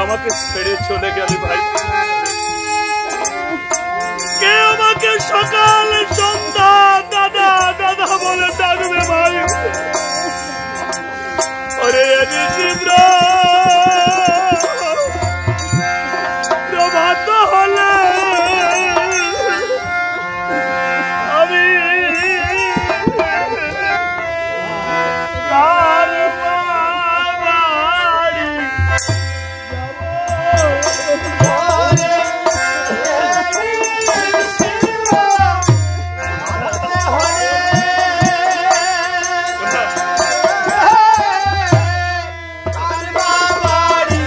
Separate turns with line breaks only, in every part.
আমাকে ছেড়ে চলে গেলি ভাই? কে আমাকে সকাল সন্ধ্যা দাদা দাদা বলে ডাকবে ভাই? ওরে প্রভাত হলে আমি কার বাড়ি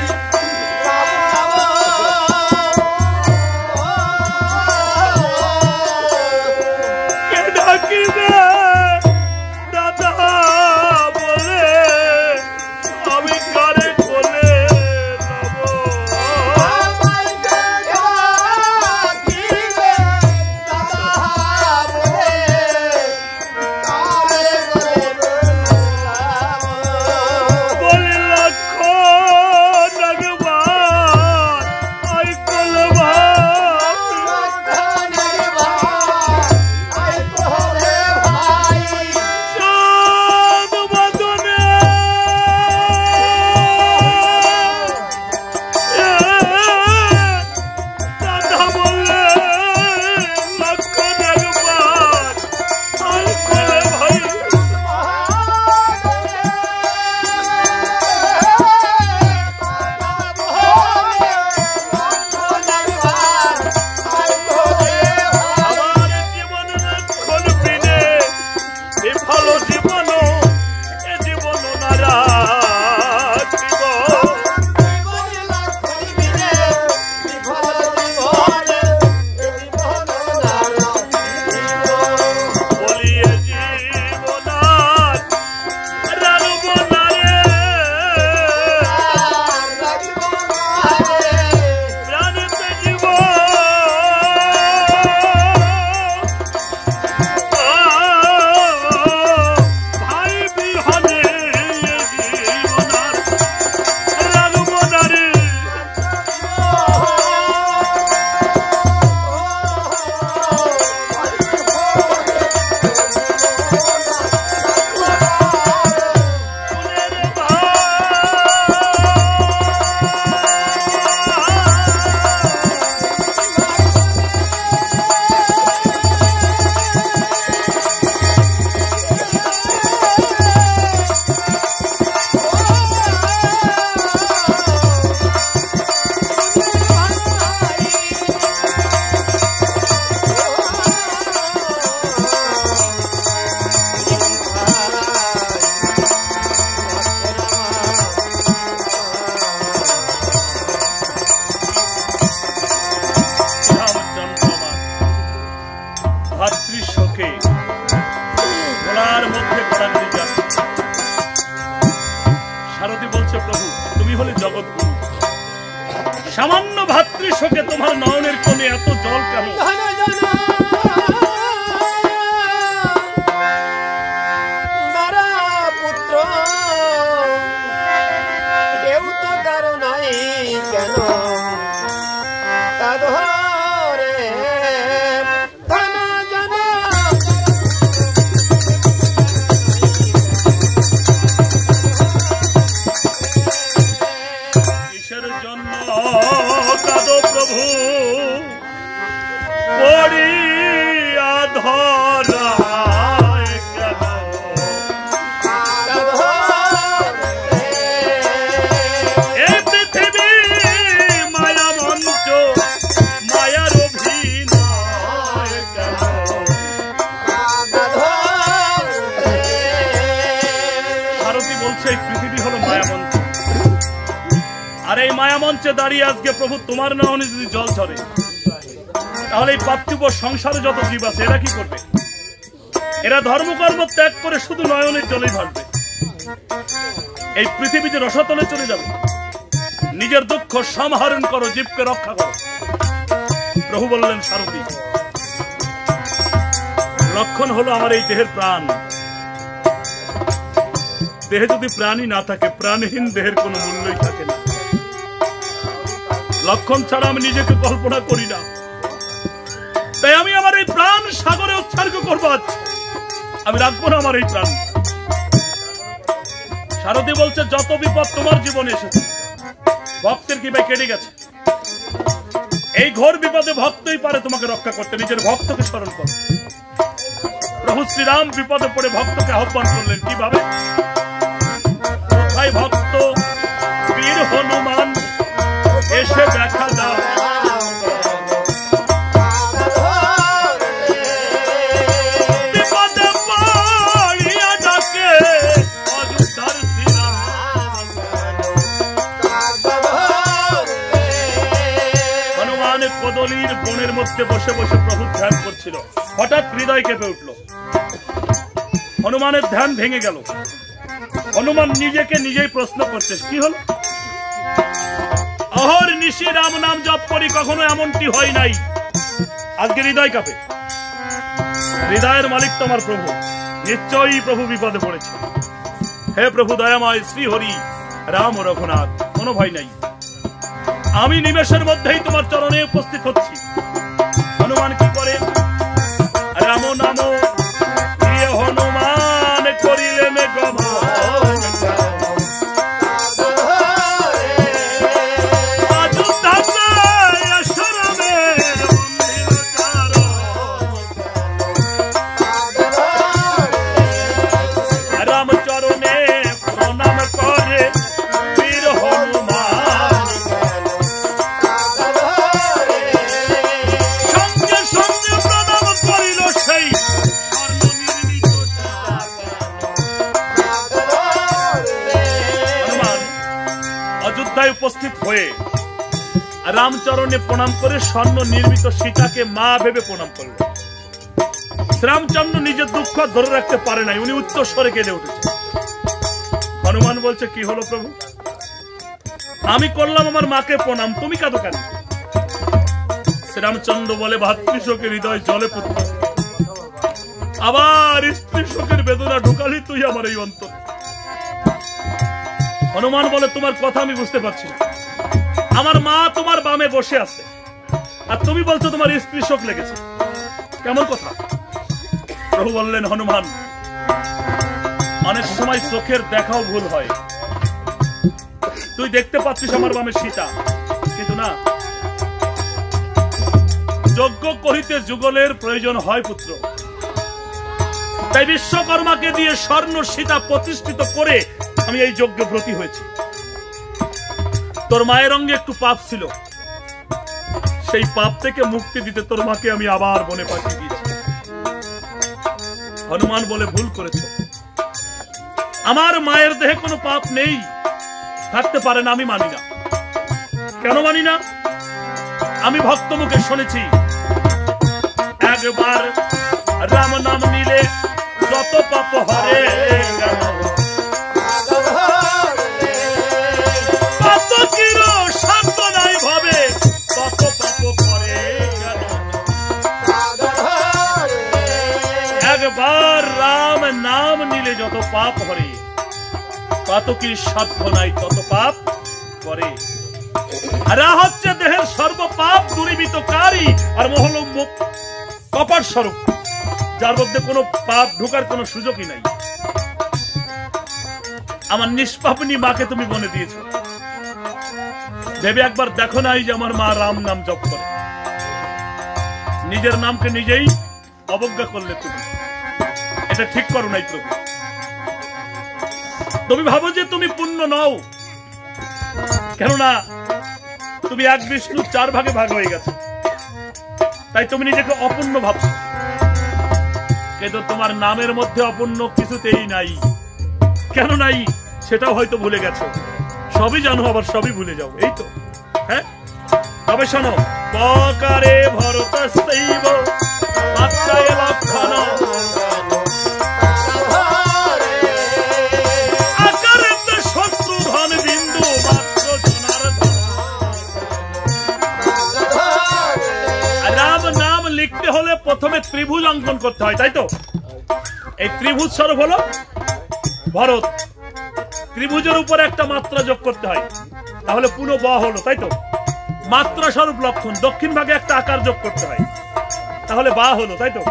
সামান্য ভাতৃশোকে তোমার নয়নের কোণে এত জল কেন?
পুত্র কেউ তো কারো নাই কেন তা ধরে
কিসের জন্য কাঁদো প্রভু পড়িয়া ধরায় কেন? এই পৃথিবী মায়া মঞ্চ মায়ার অভিনয় কেন? ভারতী বলছে এই পৃথিবী হলো মায়া মঞ্চ, আর এই মায়া মঞ্চে দাঁড়িয়ে আজকে প্রভু তোমার নয়নে যদি জল ঝরে তাহলে এই পার্থিব সংসারে যত জীব আছে এরা কি করবে? এরা ধর্মকর্ম ত্যাগ করে শুধু নয়নের জলেই ভাসবে। এই পৃথিবীতে রসাতলে চলে যাবে। নিজের দুঃখ সমাহরণ করো, জীবকে রক্ষা করো। প্রভু বললেন সারথী, লক্ষণ হলো আমার এই দেহের প্রাণ। দেহে যদি প্রাণই না থাকে, প্রাণহীন দেহের কোনো মূল্যই থাকে না। লক্ষণ ছাড়া আমি নিজেকে কল্পনা করি না, তাই আমি আমার এই প্রাণ সাগরে উৎসর্গ করবো। আমি রাখবো না আমার এই প্রাণ। সারথী বলছে যত বিপদ তোমার জীবনে এসেছে ভক্তের কি ভাই কেটে গেছে? এই ঘোর বিপদে ভক্তই পারে তোমাকে রক্ষা করতে। নিজের ভক্তকে স্মরণ করো। প্রভু শ্রীরাম বিপদে পড়ে ভক্তকে আহ্বান করলেন কিভাবে? কোথায় ভক্ত বীর হনুমান এসে দেখা দাও। বিপদে পড়িয়া ডাকে অযোধ্যার শ্রীরাম। হনুমান কদলির বনের মধ্যে বসে বসে প্রভু ধ্যান করছিল। হঠাৎ হৃদয় কেঁপে উঠল। হনুমানের ধ্যান ভেঙে গেল। হনুমান নিজেকে নিজেই প্রশ্ন করছে কি হল? অহর নিশি রাম নাম জপ করি, কখনো এমনটি হয় নাই। আজকে হৃদয় কাঁপে। হৃদয়ের মালিক তোমার প্রভু। নিশ্চয়ই প্রভু বিপদে পড়েছে। হে প্রভু দয়াময় শ্রী হরি রাম ও রঘুনাথ, কোনো ভয় নাই। আমি নিমেষের মধ্যেই তোমার চরণে উপস্থিত হচ্ছি। হনুমান কি করে? রাম নাম প্রিয় হনুমান করিলেন গমন। উপস্থিত হয়ে রামচরণে প্রণাম করে স্বর্ণ নির্মিত সীতাকে মা ভেবে প্রণাম করলেন। রামচন্দ্র নিজের দুঃখ ধরে রাখতে পারে নাই, উনি উচ্চ স্বরে কেঁদে উঠেছে। হনুমান বলছে কি হলো প্রভু? আমি করলাম আমার মাকে প্রণাম, তুমি কাঁদো কেন? শ্রীরামচন্দ্র বলে ভাতৃশোকের হৃদয় জলে পুত্র, আবার স্ত্রী শোকের বেদনা ঢুকালি তুই আমার এই অন্তর। হনুমান বলে তোমার কথা আমি বুঝতে পারছি না। আমার মা তোমার বামে বসে আছে আর তুমি বলছো তোমার স্ত্রী শোক লেগেছে, কেমন কথা? প্রভু বললেন হনুমান অনেক সময় চোখের দেখাও ভুল হয়। তুই দেখতে পাচ্ছিস আমার বামে সীতা, কিন্তু না, যজ্ঞ করিতে যুগলের প্রয়োজন হয় পুত্র। তাই বিশ্বকর্মাকে দিয়ে স্বর্ণ সীতা প্রতিষ্ঠিত করে আমি এই যজ্ঞে ব্রতী হয়েছি। তোর মায়ের অঙ্গে একটু পাপ ছিল, সেই পাপ থেকে মুক্তি দিতে তোর মাকে আমি আবার বনে পাঠিয়ে দিয়েছি। হনুমান বলে ভুল করেছ, আমার মায়ের দেহে কোনো পাপ নেই, থাকতে পারে না, আমি মানি না। কেন মানি না? আমি ভক্ত মুখে শুনেছি একবার রাম নাম নিলে যত পাপ হরে গেল, কত চির শান্ত নাই ভাবে তত পাপ করে গেল। একবার রাম নাম নিলে যত পাপ হরে, কত কি সাধ্য নাই তত পাপ করে। আর হচ্ছে দেহের সর্বপাপ দূরীভূতকারী আর মহল কপাট স্বরূপ, যার মধ্যে কোনো পাপ ঢোকার কোনো সুযোগই নাই। আমার নিষ্পাপিনী মাকে তুমি বনে দিয়েছ, ভেবে একবার দেখো নাই যে আমার মা রাম নাম জপ করে। নিজের নামকে নিজেই অবজ্ঞা করলে তুমি, এটা ঠিক করো নাই প্রভু। তুমি ভাবো যে তুমি পূর্ণ নও, কেননা তুমি এক বিষ্ণু চার ভাগে ভাগ হয়ে গেছে, তাই তুমি নিজেকে অপূর্ণ ভাবছো। কিন্তু তোমার নামের মধ্যে অপূর্ণ কিছুতেই নাই। কেন নাই সেটাও হয়তো ভুলে গেছো। সবই জানো আবার সবই ভুলে যাও, এই তো। হ্যাঁ, তবে শোনো, পকারে ভরতস্যৈব মাত্রায় লক্ষণ, আকারেতে শত্রুঘ্ন বিন্দু মাত্র জনার্দন। রাম নাম লিখতে হলে প্রথমে ত্রিভুজ অঙ্কন করতে হয়, তাই তো? এই ত্রিভুজ স্বরূপ হলো ভরত, ত্রিভুজের উপরে একটা মাত্রা যোগ করতে হয়, তাহলে পুরো ব হলো, তাই তো? মাত্রা স্বরূপ লক্ষণ, দক্ষিণ ভাগে একটা আকার যোগ করতে হয়, তাহলে বা হলো, তাই তো?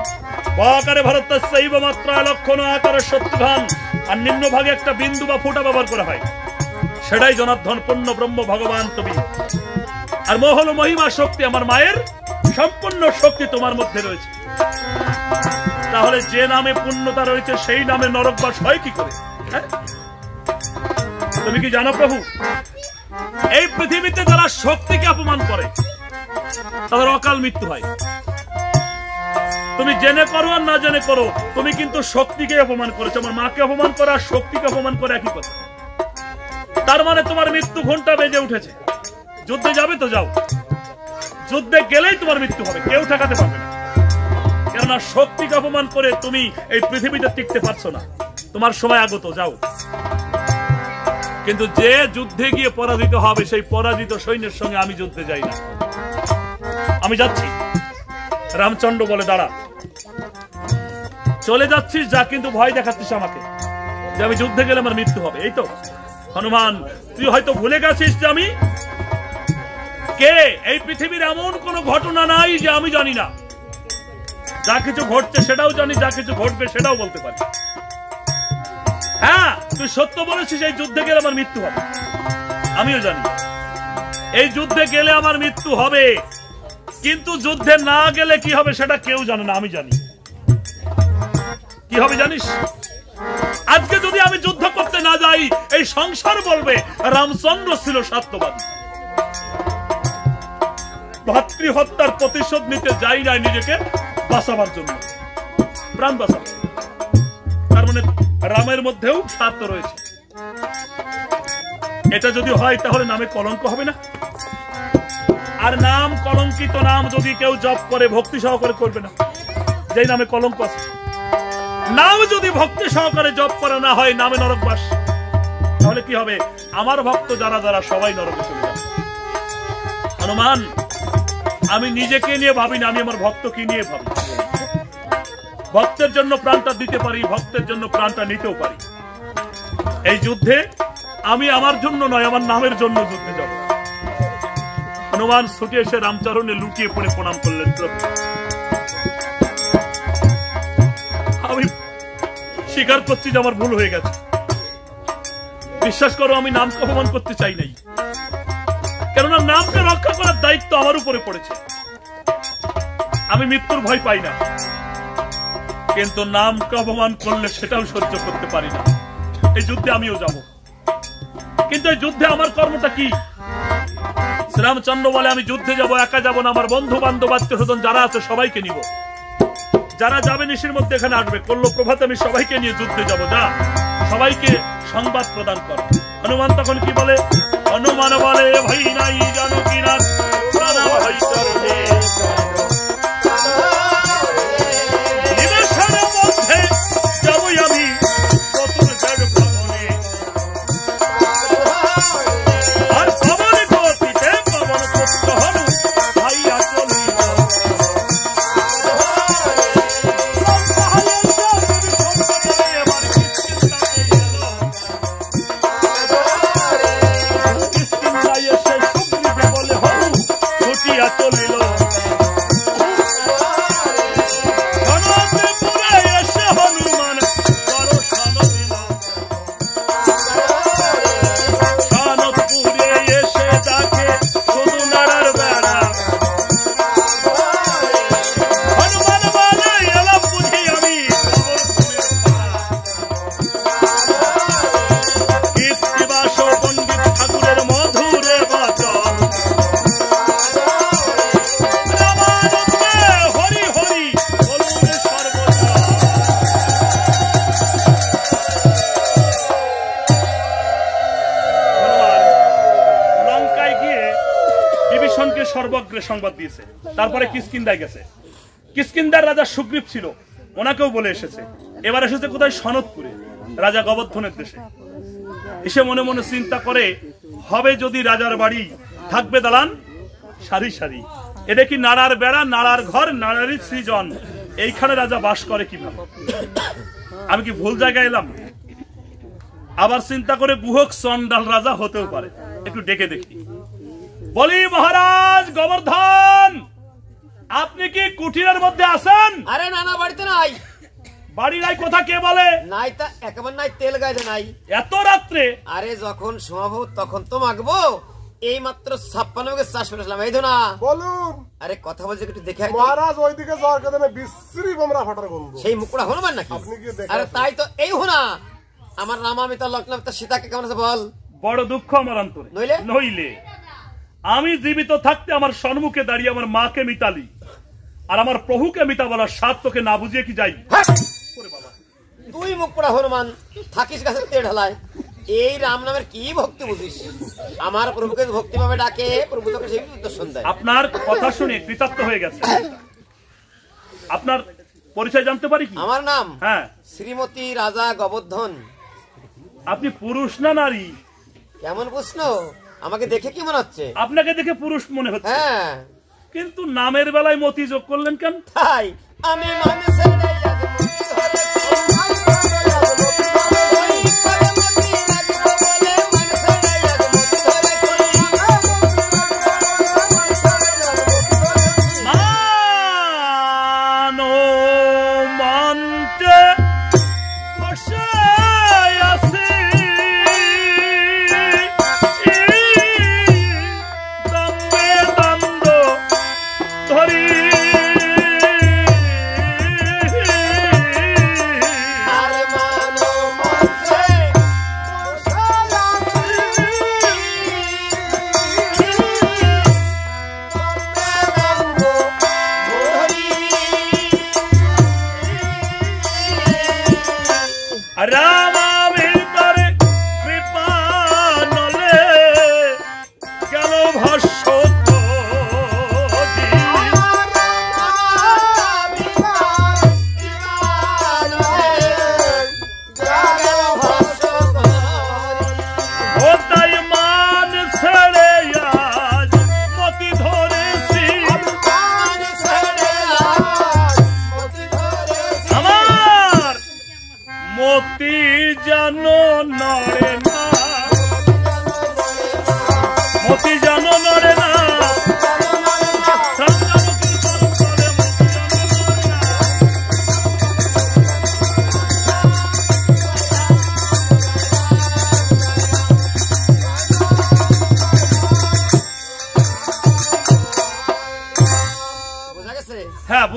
আকারে ভারতস্যৈব মাত্রা লক্ষণ আকারে সত্যভান, আর নিম্ন ভাগে একটা বিন্দু বা ফুটা ব্যবহার করা হয়, সেটাই জনার্দন পূর্ণ ব্রহ্ম ভগবান তুমি। আর ম হলো মহিমা শক্তি, আমার মায়ের সম্পূর্ণ শক্তি তোমার মধ্যে রয়েছে। তাহলে যে নামে পূর্ণতা রয়েছে সেই নামে নরকবাস হয় কি করে? তুমি কি জানো প্রভু, এই পৃথিবীতে যারা শক্তিকে অপমান করে তাদের অকাল মৃত্যু হয়। তুমি জেনে করো আর না জেনে করো, তুমি কিন্তু শক্তিকে অপমান করেছো। আমার মাকে অপমান করা আর শক্তিকে অপমান করে একই কথা। তার মানে তোমার মৃত্যু ঘন্টা বেজে উঠেছে। যুদ্ধে যাবে তো যাও, যুদ্ধে গেলেই তোমার মৃত্যু হবে, কেউ ঠেকাতে পারবে না। কেননা শক্তিকে অপমান করে তুমি এই পৃথিবীতে টিকতে পারছো না, তোমার সময় আগত, যাও। কিন্তু যে যুদ্ধে গিয়ে পরাজিত হবে সেই পরাজিত সৈন্যের সঙ্গে আমি যুদ্ধে যাই না। আমি যাচ্ছি, রামচন্দ্র বলে দাঁড়া, চলে যাচ্ছিস যা, কিন্তু ভয় দেখাচ্ছিস আমাকে যে আমি যুদ্ধে গেলে আমার মৃত্যু হবে, এই তো? হনুমান, তুই হয়তো ভুলে গেছিস যে আমি কে। এই পৃথিবীর এমন কোন ঘটনা নাই যে আমি জানি না। যা কিছু ঘটছে সেটাও জানি, যা কিছু ঘটবে সেটাও বলতে পারি। হ্যাঁ, তুই সত্য বলেছিস, এই যুদ্ধে গেলে আমার মৃত্যু হবে, আমিও জানি এই যুদ্ধে গেলে আমার মৃত্যু হবে। কিন্তু যুদ্ধে না গেলে কি হবে সেটা কেউ জানে না, আমি জানি। কি হবে জানিস? আজকে যদি আমি যুদ্ধ করতে না যাই, এই সংসার বলবে রামচন্দ্র ছিল সত্যবাদী। ভাতৃ হত্যার প্রতিশোধ নিতে যাই নাই নিজেকে বাঁচাবার জন্য, প্রাণ বাঁচাবো। তার মানে রামের মধ্যেও স্বার্থ রয়েছে। এটা যদি হয় তাহলে নামে কলঙ্ক হবে না? আর নাম কলঙ্কিত নাম যদি কেউ জপ করে ভক্তি সহকারে করবে না, যেই নামে কলঙ্ক আছে। নাম যদি ভক্তি সহকারে জপ করা না হয়, নামে নরকবাস, তাহলে কি হবে? আমার ভক্ত যারা যারা সবাই নরকে চলে যাবে। হনুমান, আমি নিজেকে নিয়ে ভাবি না, আমি আমার ভক্তকে নিয়ে ভাবি। ভক্তের জন্য প্রাণটা দিতে পারি, ভক্তের জন্য প্রাণটা নিতেও পারি। এই যুদ্ধে আমি আমার জন্য নয়, আমার নামের জন্য যুদ্ধে যাব। হনুমান ছুটে এসে রামচরণে লুটিয়ে পড়ে প্রণাম করলেন। আমি স্বীকার করছি যে আমার ভুল হয়ে গেছে। বিশ্বাস করো, আমি নামকে অপমান করতে চাই নাই, কেননা নামকে রক্ষা করার দায়িত্ব আমার উপরে পড়েছে। আমি মৃত্যুর ভয় পাই না, কিন্তু নামকে অপমান করলে সেটাও সহ্য করতে পারি না। এই যুদ্ধে আমিও যাব, কিন্তু এই যুদ্ধে আমার কর্মটা কি? শ্রীরামচন্দ্র বলে আমি যুদ্ধে যাব, একা যাব না, আমার বন্ধু বান্ধব আত্মীয় স্বজন যারা আছে সবাইকে নিব। যারা যাবে নিশির মধ্যে এখানে আসবে, করলো প্রভাতে আমি সবাইকে নিয়ে যুদ্ধে যাব, যা সবাইকে সংবাদ প্রদান কর। হনুমান তখন কি বলে? হনুমান বলে ভাই নাই জানো কিনা ভাই চরণে নিবাসের মধ্যে যাবই আমি চতুর্বেদ ভ্রমণে, আর ভ্রমণে গতিতে পবন পুত্র হনু ভাইয়া চলিল। সর্বগ্রে সংবাদ দিয়েছে। তারপরে কিষ্কিন্ধায় গেছে। কিষ্কিন্ধার রাজা সুগ্রীব ছিল, ওনাকেও বলে এসেছে। এবার এসেছে কোথায়? সনদপুরে, রাজা গোবর্ধনের দেশে। এসে মনে মনে চিন্তা করে, হবে যদি রাজার বাড়ি, থাকবে দালান সারি সারি, এটা কি নাড়ার বেড়া, নাড়ার ঘর, নাড়ারই সৃজন, এইখানে রাজা বাস করে কিভাবে? আমি কি ভুল জায়গায় এলাম? আবার চিন্তা করে, গুহক চন্ডাল রাজা হতেও পারে, একটু ডেকে দেখি। বলি মহারাজ গোবর্ধন, আপনি কি কুটিরের মধ্যে আছেন?
আরে না না, বাড়িতে নাই।
বাড়ি নাই কথা কে বলে?
নাই তা একেবারে নাই, তেল গাইতে নাই।
এত রাত্রে?
আরে যখন সমাভূত তখন তো মাগবো। এই মাত্র 56 কে চাষ করেছিলাম। এই তো না
বলুন।
আরে কথা বলছে একটু দেখে আয় তো।
মহারাজ ওইদিকে যাওয়ার কথা বিশ্রী বোমরা ফাটার গন্ধ।
সেই মুকুড়া হনুমান নাকি?
আপনি কি দেখেন?
আরে তাই তো। এই হোনা আমার রামামিতা লক্ষ্মণমিতা সীতাকে কেমন আছে বল?
বড় দুঃখ আমার অন্তরে।
নইলে?
নইলে আমি জীবিত থাকতে আমার সম্মুখে দাঁড়িয়ে আমার মাকে মিতালি আর আমার প্রভুকে মিতা বলার স্বাদ তোকে না বুঝিয়ে কি যাই?
হ্যাঁ,
ওরে বাবা,
তুই মুকুড়া হনুমান থাকিস গাছের তেল ঢালায়। এই রাম নামের কি ভক্তি বুঝিস? আমার প্রভুকে ভক্তি ভাবে ডাকে, প্রভু তোকে সেই দর্শন দেয়।
আপনার কথা শুনে কৃতার্থ হয়ে গেছে। আপনার পরিচয় জানতে পারি কি?
আমার নাম
হ্যাঁ।
শ্রীমতী রাজা গোবর্ধন।
আপনি পুরুষ না নারী?
কেমন প্রশ্ন? আমাকে দেখে কি মনে হচ্ছে?
আপনাকে দেখে পুরুষ মনে হচ্ছে,
হ্যাঁ।
কিন্তু নামের বেলায় মতি যোগ করলেন কেন?
তাই আমি মানুষের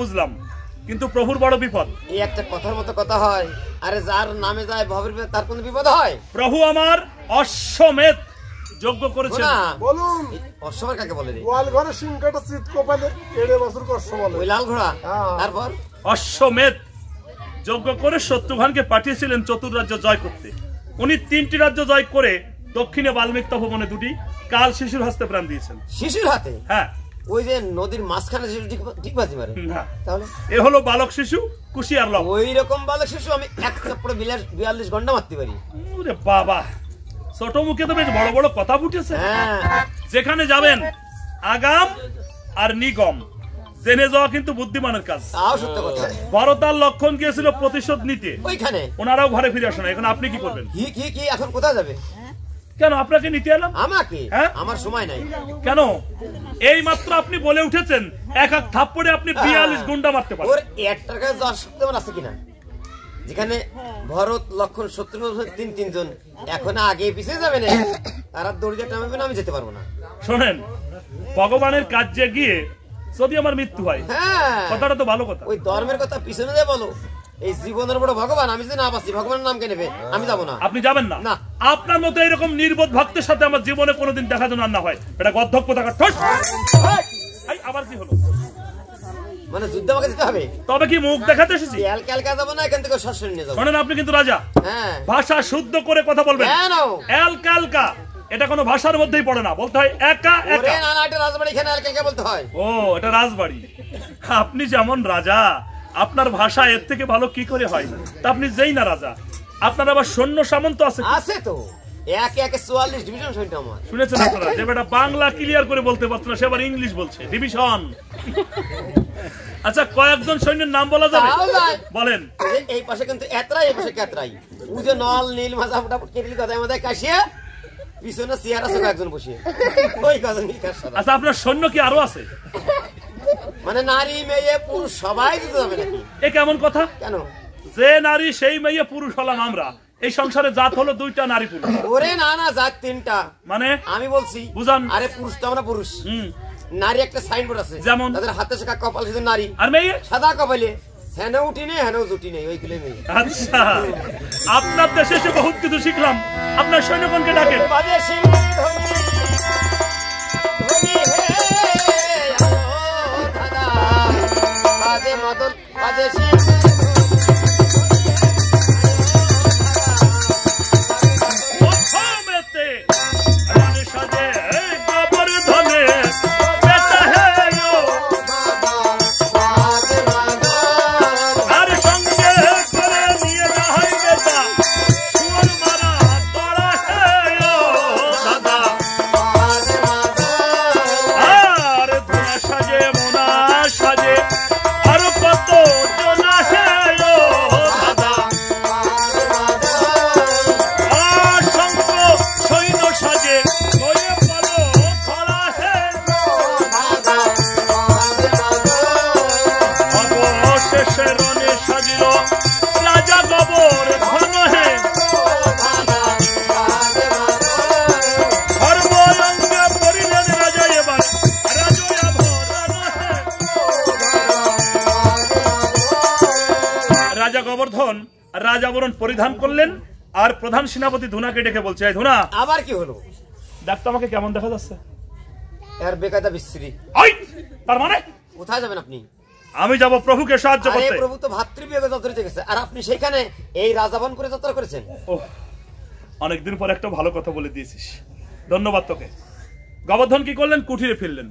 বুঝলাম, কিন্তু প্রভুর বড় বিপদ।
এই একটা কথার মতো কথা হয়। আরে যার নামে যায় ভবের বিপদ, তার কোন বিপদ হয়?
প্রভু আমার অশ্বমেধ যজ্ঞ করেছেন।
বলুন।
অশ্বমেধ কাকে বলে রে?
ওয়াল ঘরে সিংকাটা চিত কোপালে এড়ে বছর কষ্ট বলে।
ওই লাল ঘোড়া। তারপর
অশ্বমেধ যজ্ঞ করে শত্রুঘ্নকে পাঠিয়েছিলেন চতুর্রাজ্য জয় করতে। উনি 3টি রাজ্য জয় করে দক্ষিণে বাল্মীক তপবনে 2টি কাল শিশুর হস্তে প্রাণ দিয়েছেন।
শিশুর হাতে?
হ্যাঁ।
ওই যে নদীর মাঝখানে শিশু ঠিক বাজি মারে
না,
তাহলে
এ হলো বালক শিশু কুশিয়ার লব।
ওই রকম বালক শিশু আমি এক চাপড়ে 42 ঘন্টা মারতে পারি।
ওরে বাবা, ছোট মুখে তো বেশ বড় বড় কথা ফুটেছে।
হ্যাঁ।
যেখানে যাবেন আগাম আর নিগম জেনে যাওয়া কিন্তু বুদ্ধিমানের কাজ।
তাও সত্য কথা।
ভরতার লক্ষণ গিয়েছিল প্রতিশোধ নিতে,
ওইখানে
ওনারাও ঘরে ফিরে আসে না। এখন আপনি কি করবেন?
কি এখন কোথায় যাবে?
কেন আপনাকে নিতে এলাম?
আমাকে?
হ্যাঁ,
আমার সময় নাই।
কেন? এই মাত্র আপনি বলে উঠেছেন এক এক থাপ্পড়ে আপনি 42 গুন্ডা মারতে পারেন।
ওর একটার কাছে যাওয়ার শক্তি আমার আছে কিনা? যেখানে ভরত লক্ষণ শত্রুঘ্ন 3জন এখন আগে পিছিয়ে যাবে না, তারা দড়িটা টানবে না, আমি যেতে পারবো না।
শোনেন, ভগবানের কাজে গিয়ে যদি আমার মৃত্যু হয়,
হ্যাঁ,
কথাটা তো ভালো কথা।
ওই ধর্মের কথা পিছনে দিয়ে বলো। এই জীবনের বড় ভগবান, আমি যদি না বাঁচি ভগবানের নাম কে নেবে? আমি যাবো না।
আপনি যাবেন না?
না।
আপনার মতো এরকম নির্বোধ ভক্তের সাথে আমার জীবনে কোনোদিন দেখা যেন না হয়। এটা গদ্ধক্য থাকা ঠোস। আবার কি হলো?
মানে যুদ্ধ আমাকে দিতে হবে?
তবে কি মুখ দেখাতে এসেছি?
ক্যালকা যাবো না, এখান থেকে সরাসরি নিয়ে যাবো।
শোনেন, আপনি কিন্তু রাজা।
হ্যাঁ।
ভাষা শুদ্ধ করে কথা বলবেন। এলকালকা এটা কোনো ভাষার মধ্যেই পড়ে না, বলতে হয় একা একা।
না না, এটা রাজবাড়ি, এখানে এলকালকা বলতে হয়।
ও, এটা রাজবাড়ি। আপনি যেমন রাজা, আপনার ভাষা এর থেকে ভালো কি করে হয়? তা আপনি যেই না রাজা, আপনার আবার সৈন্য সামন্ত আছে।
আছে তো, একে 44 ডিভিশন সৈন্য আমার।
শুনেছেন আপনারা যে বেটা বাংলা ক্লিয়ার করে বলতে পারতো না, সে আবার ইংলিশ বলছে, ডিভিশন। আচ্ছা, কয়েকজন সৈন্যের নাম বলা যাবে? বলেন।
এই পাশে কিন্তু এতরাই, এই পাশে কেতরাই। ও যে নল নীল মাঝা মোটামুটি কেটলি কথা আমাদের কাশিয়া পিছনে চেয়ার আছে একজন বসে ওই কজন
আচ্ছা আপনার সৈন্য কি আরো আছে?
মানে নারী মেয়ে পুরুষ সবাই দিতে যাবে নাকি?
এ কেমন কথা?
কেন?
যে নারী সেই মেয়ে পুরুষ হলাম আমরা, এই সংসারে জাত হলো দুইটা নারী পুরুষ।
ওরে না না, জাত তিনটা।
মানে
আমি বলছি
বুঝান।
আরে পুরুষ তো আমরা পুরুষ, নারী একটা সাইনবোর্ড আছে
যেমন
তাদের হাতে শেখা কপাল শুধু নারী,
আর মেয়ে
সাদা কপালে হেন উঠি নেই হেন জুটি নেই, ওইগুলো মেয়ে।
আচ্ছা আপনার দেশে এসে বহুত কিছু শিখলাম। আপনার সৈন্যগণকে ডাকেন। রাজা গোবর্ধন রাজাবরণ পরিধান করলেন আর প্রধান সেনাপতি ধুনাকে ডেকে বলছে, এই ধুনা
আবার কি হলো?
দেখ তো আমাকে কেমন দেখা যাচ্ছে।
এর বেকায়দা বিশ্রী।
তার মানে
কোথায় যাবেন আপনি?
আমি যাব প্রভুকে সাহায্য করতে।
আরে প্রভু তো ভাতৃবিয়োগে যাত্রা গেছে আর আপনি সেখানে এই রাজাবন করে যাত্রা করেছেন।
ওহ, অনেকদিন পর একটা ভালো কথা বলে দিয়েছিস, ধন্যবাদ তোকে। গোবর্ধন কি করলেন? কুঠিরে ফিরলেন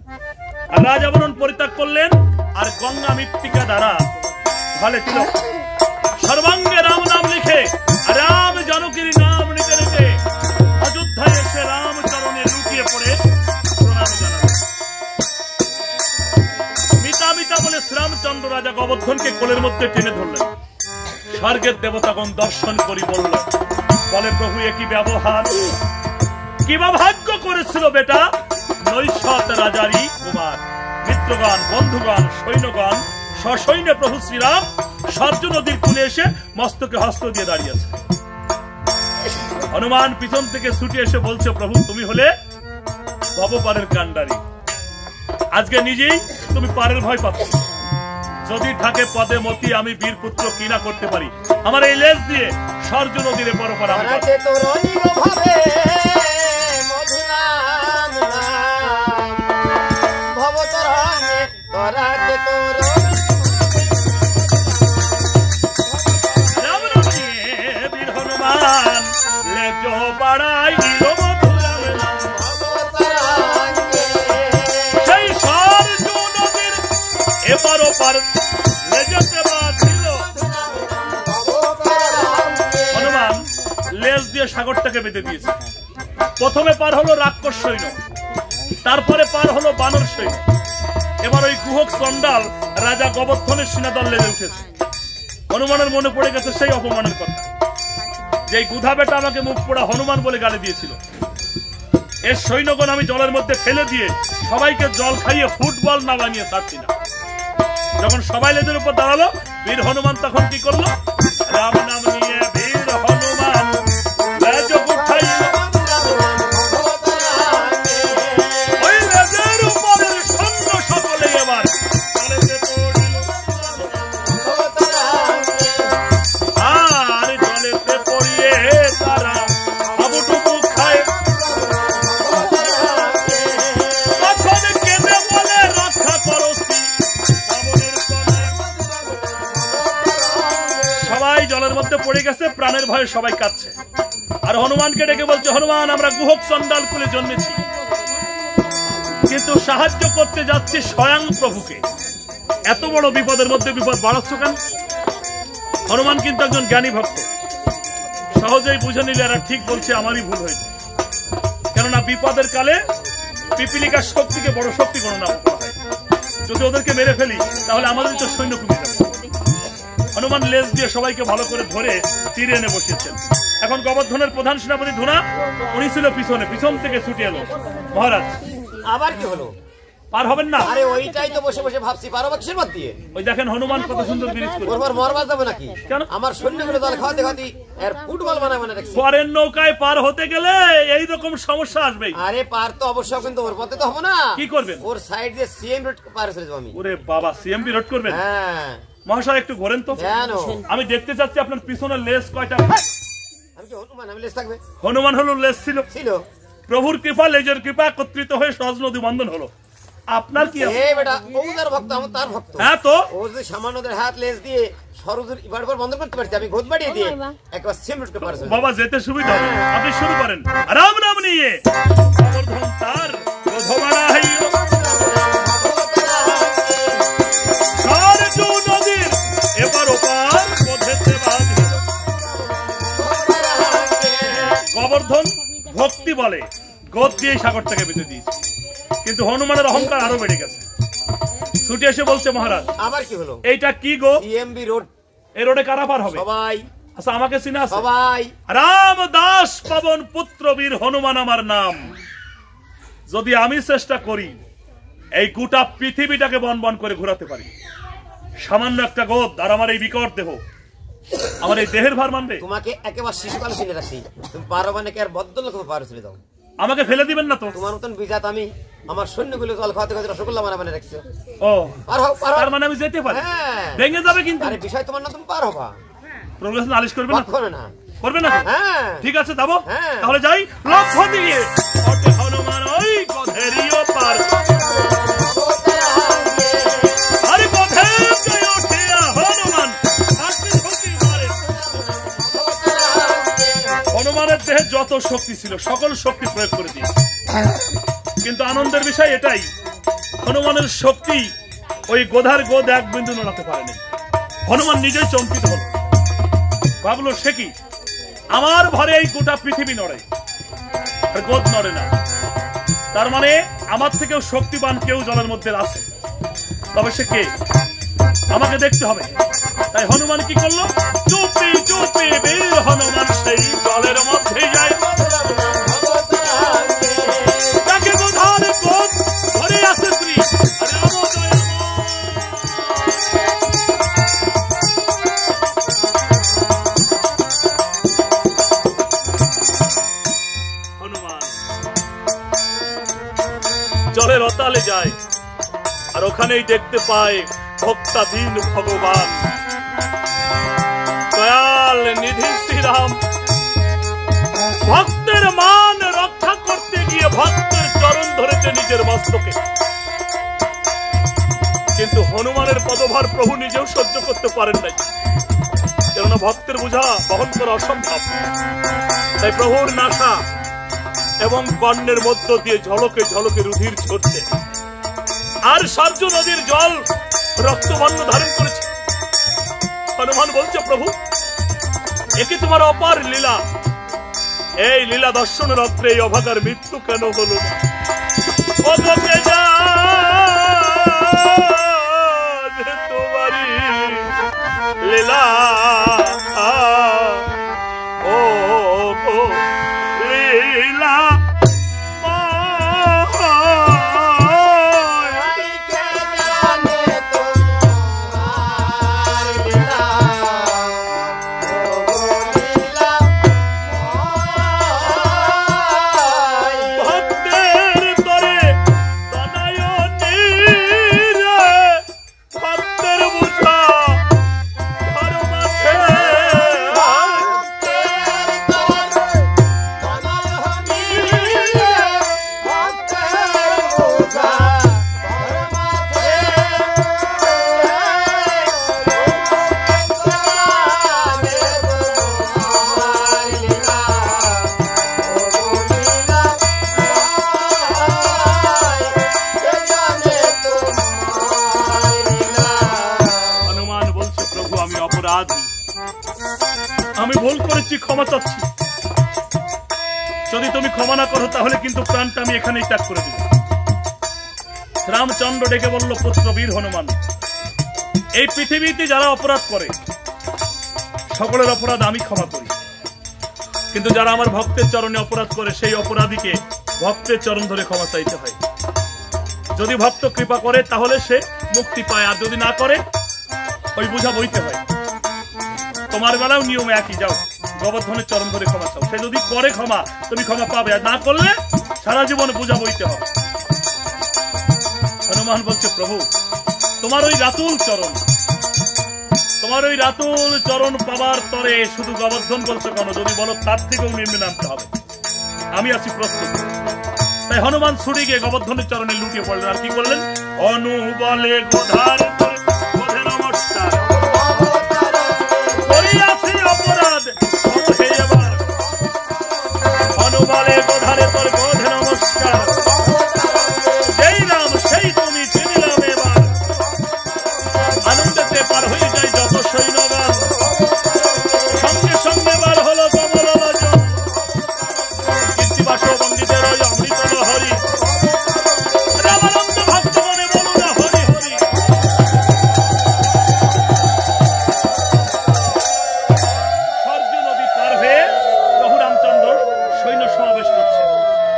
আর রাজাবরণ পরিত্যাগ করলেন আর গঙ্গা মৃত্তিকা দ্বারা ভালে তিলক সর্বাঙ্গে রাম নাম লিখে রাম জানকীর নাম নিতে নিতে অযোধ্যায় এসে রাম চরণে লুটিয়ে পড়ে প্রণাম জানালেন। মিতা মিতা বলে শ্রীরামচন্দ্র রাজা গোবর্ধনকে কোলের মধ্যে টেনে ধরলেন। স্বর্গের দেবতাগণ দর্শন করি বলল, বলে প্রভু এ কি ব্যবহার, কিবা ভাগ্য করেছিল বেটা নৈশত রাজারই কুমার। মিত্রগণ, বন্ধুগণ, সৈন্যগণ সসৈন্যে প্রভু শ্রীরাম সর্য নদীর কূলে এসে মস্তকে হস্ত দিয়ে দাঁড়িয়েছে। হনুমান পিছন থেকে ছুটে এসে বলছে, প্রভু তুমি হলে ভবপারের কাণ্ডারী, আজকে নিজেই তুমি পারের ভয় পাচ্ছ। যদি থাকে পদে মতি আমি বীর পুত্র কি না করতে পারি, আমার এই লেজ দিয়ে সর্য নদীর পরপর বীর হনুমান লেজ বাড়াই সেই সর্য নদীর এপার ওপার লেজতে বাঁধিল। হনুমান লেজ দিয়ে সাগরটাকে বেঁধে দিয়েছে। প্রথমে পার হলো রাক্ষস সৈন্য, তারপরে পার হলো বানর সৈন্য, এবার ওই গুহক চণ্ডাল রাজা গোবর্ধনের সেনাদল লেগে উঠেছে। হনুমানের মনে পড়ে গেছে সেই অপমানের কথা, যে গুধা বেটা আমাকে মুখ পোড়া হনুমান বলে গালি দিয়েছিল। এর সৈন্যগণ আমি জলের মধ্যে ফেলে দিয়ে সবাইকে জল খাইয়ে ফুটবল না বানিয়ে ছাড়ছি না। যখন সবাই লেজের উপর দাঁড়ালো, বীর হনুমান তখন কি করলো? রাম নাম নিয়ে বীর হনুমান লেজ উঠাইল, ওই লেজের উপরের সৈন্য সকলে এবার জলেতে পড়িল। আর জলেতে পড়িয়ে তারা হাবুডুবু খায়। তখন কেঁদে বলে রক্ষা করো শ্রী রাবণের কোলে। সবাই জলের মধ্যে পড়ে গেছে, প্রাণের ভয়ে সবাই কাঁদছে। আর হনুমানকে ডেকে বলছে, হনুমান আমরা গুহক চণ্ডাল কুলে জন্মেছি, কিন্তু সাহায্য করতে যাচ্ছি স্বয়ং প্রভুকে, এত বড় বিপদের মধ্যে বিপদ বাড়াচ্ছ কেন? হনুমান কিন্তু একজন জ্ঞানী ভক্ত, সহজেই বুঝে নিলে এরা ঠিক বলছে, আমারই ভুল হয়েছে। কেননা বিপদের কালে পিপিলিকার শক্তিকে বড় শক্তি গণনা করা হয়। যদি ওদেরকে মেরে ফেলি তাহলে আমাদের তো সৈন্য কমে যাবে। হনুমান লেজ দিয়ে সবাইকে ভালো করে ধরে তীরে এনে বসিয়েছেন। এখন গোবর্ধনের প্রধান সেনাপতি ধুনা, উনি ছিল পিছনে, পিছন থেকে ছুটে এলো। মহারাজ
আবার কি হলো?
পার হবেন না?
আরে ওইটাই তো বসে বসে ভাবছি, পারো বা কিসের মত দিয়ে?
ওই দেখেন হনুমান কত সুন্দর ব্রিজ করে।
ওরপর মরবা যাবে নাকি?
কেন?
আমার সৈন্যগুলো দল খাওয়াতে খাওয়াতে এর ফুটবল বানায় রাখছি।
পরের নৌকায় পার হতে গেলে এই রকম সমস্যা আসবেই।
আরে পার তো অবশ্যই, কিন্তু ওর পথে তো হবে না।
কি করবেন?
ওর সাইড দিয়ে সিএম রোড পার চলে যাবো আমি।
ওরে বাবা, সিএমপি রোড করবেন?
হ্যাঁ।
মহাশয় একটু ঘোরেন তো,
কেন?
আমি দেখতে চাচ্ছি আপনার পিছনের লেজ কয়টা।
আমি কি হনুমান? আমি লেজ থাকবে?
হনুমান হলো লেজ ছিল। প্রভুর কৃপা, লেজের কৃপা একত্রিত হয়ে সহজ নদী বন্ধন হলো। আপনার কি?
বেটা ও তার ভক্ত, আমি তার ভক্ত।
হ্যাঁ তো
ও যদি সামান্যদের হাত লেজ দিয়ে সরজুর ইবার পর বন্ধ করতে পারছি, আমি গোদ বাড়িয়ে দিয়ে একবার সিএম রোড পার চলে
বাবা যেতে সুবিধা হবে। আপনি শুরু করেন। রাম নাম নিয়ে গোবর্ধন তার রথমালা হইল সারজু নদীর এপার ওপার পথেতে বাঁধিল। গোবর্ধন ভক্তি বলে গোদ দিয়ে সাগর থেকে বেঁধে দিয়েছে, কিন্তু হনুমানের অহংকার আরো বেড়ে গেছে। ছুটে এসে বলছে মহারাজ
আবার কি হলো?
এইটা কি গো?
CMB road.
এই রোডে কারা পার হবে?
সবাই।
আচ্ছা আমাকে চিনা আছে?
সবাই।
রামদাস পবন পুত্র বীর হনুমান আমার নাম। যদি আমি চেষ্টা করি এই গোটা পৃথিবীটাকে বন বন করে ঘোরাতে পারি, সামান্য একটা গোদ আর আমার এই বিকট দেহ, আমার এই দেহের ভার মানবে?
তোমাকে একেবারে শিশুকালে চিনে রাখছি, তুমি পারো মানে কি আর বদ্ধলোক পারো চলে দাও।
আমাকে ফেলে দিবেন না তো?
তোমার মতন বিজাত আমি আমার সৈন্যগুলো জল খাওয়াতে খাওয়াতে রসগোল্লা বানাবানে রাখছো।
ও
পারো পারো।
তার মানে আমি যেতে পারি?
হ্যাঁ।
ভেঙে যাবে কিন্তু।
আরে বিষয় তোমার না, তুমি পারো বা।
প্রবেশ নালিশ করবে না?
কখনো না।
করবে না?
হ্যাঁ।
ঠিক আছে যাবো।
হ্যাঁ।
তাহলে যাই লক্ষ্য দিয়ে হনুমান ওই গধেরিও পার। আরে গধে ওঠে হনুমান হনুমানের দেহে যত শক্তি ছিল সকল শক্তি প্রয়োগ করে দিয়েছে, কিন্তু আনন্দের বিষয় এটাই, হনুমানের শক্তি ওই গোধার গোদ এক বিন্দু নড়াতে পারেনি। হনুমান নিজেই চমকিত হল, ভাবলো সে কি, আমার ভরে এই গোটা পৃথিবী নড়ে আর গোদ নড়ে না, তার মানে আমার থেকেও শক্তিবান কেউ জলের মধ্যে আছে। তবে সে কে আমাকে দেখতে হবে। তাই হনুমান কি করলো? চুপি চুপি বীর হনুমান সেই জলের মধ্যে যায়। তাকে গোধার গোদ ধরে আছে শ্রী হনুমান জলের অতালে যায়, আর ওখানেই দেখতে পায় ভক্তাধীন ভগবান দয়াল নিধি শ্রীরাম ভক্তের মান রক্ষা করতে গিয়ে ভক্তের চরণ ধরেছে নিজের মস্তকে, কিন্তু হনুমানের পদভার প্রভু নিজেও সহ্য করতে পারেন নাই, কেননা ভক্তের বোঝা বহন করা অসম্ভব। তাই প্রভুর নাসা এবং কর্ণের মধ্য দিয়ে ঝলকে ঝলকে রুধির ঝরছে, আর সরজু নদীর জল রক্তবর্ণ ধারণ করেছে। হনুমান বলছে প্রভু একে তোমার অপার লীলা, এই লীলা দর্শনের অগ্রে এই অভাগার মৃত্যু কেন হলো? তোমারি লীলা ও লীলা আমি ভুল করেছি, ক্ষমা চাচ্ছি। যদি তুমি ক্ষমা না করো তাহলে কিন্তু প্রাণটা আমি এখানেই ত্যাগ করে দিব। রামচন্দ্র ডেকে বলল পুত্র বীর হনুমান, এই পৃথিবীতে যারা অপরাধ করে সকলের অপরাধ আমি ক্ষমা করি, কিন্তু যারা আমার ভক্তের চরণে অপরাধ করে সেই অপরাধীকে ভক্তের চরণ ধরে ক্ষমা চাইতে হয়। যদি ভক্ত কৃপা করে তাহলে সে মুক্তি পায়, আর যদি না করে ওই বোঝা বইতে হয়। তোমার বেলাও নিয়ম একই, যাও গোবর্ধনের চরণ ধরে ক্ষমা চাও। সে যদি করে ক্ষমা তুমি ক্ষমা পাবে, আর না করলে সারা জীবন বোঝা বইতে হবে। হনুমান বলছে প্রভু তোমার ওই রাতুল চরণ পাবার তরে শুধু গোবর্ধন বলছো কেন? যদি বলো তার থেকেও নিম্নে নামতে হবে, আমি আছি প্রস্তুত। তাই হনুমান ছুটে গিয়ে গোবর্ধনের চরণে লুটিয়ে পড়লেন। আর কি করলেন? হনু বলে গোধার গোধে নমস্কার, করিয়াছি অপরাধ এবার। হনু বলে গোধারে তোর গোধে নমস্কার, যেই নাম সেই তুমি চিনিলাম এবার। আনন্দেতে পার হয়ে যায় যত সৈন্যগান, সঙ্গে সঙ্গে বার হলো কমল লোচন। কীর্তিবাস বন্দিতের ওই অমৃত হরি, রামানন্দ ভক্ত মনে বলো না হরি হরি। সর্য নদী পার হয়ে প্রভু রামচন্দ্র সৈন্য সমাবেশ করছে।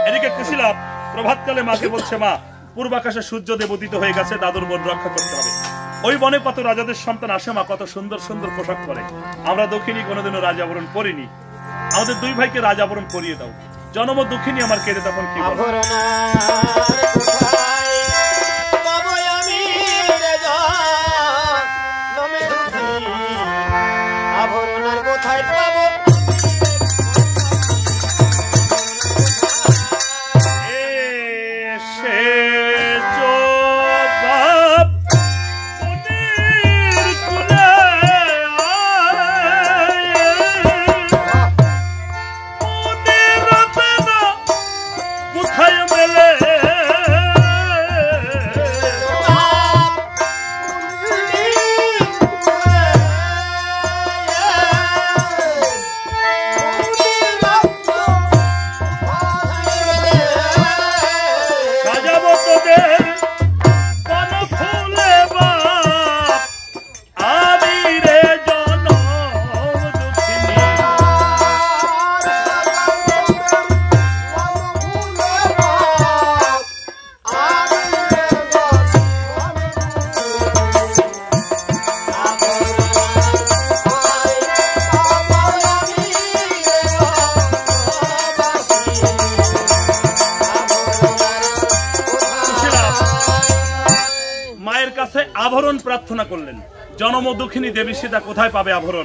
এদিকে কুশীলব প্রভাতকালে মাকে বলছে, মা পূর্বাকাশে সূর্যদেব উদিত হয়ে গেছে, দাদুর বন রক্ষা করতে হবে। ওই বনে কত রাজাদের সন্তান আসে মা, কত সুন্দর সুন্দর পোশাক পরে। আমরা দক্ষিণী কোনোদিনও রাজাবরণ করিনি, আমাদের দুই ভাইকে রাজাবরণ করিয়ে দাও। জনম দুঃখিনী আমার কেঁদে তখন কি বলবো?
আভরণার কোথায় পাবো?
আভরণ প্রার্থনা করলেন। জনম দুঃখিনী দেবী সীতা কোথায় পাবে আভরণ?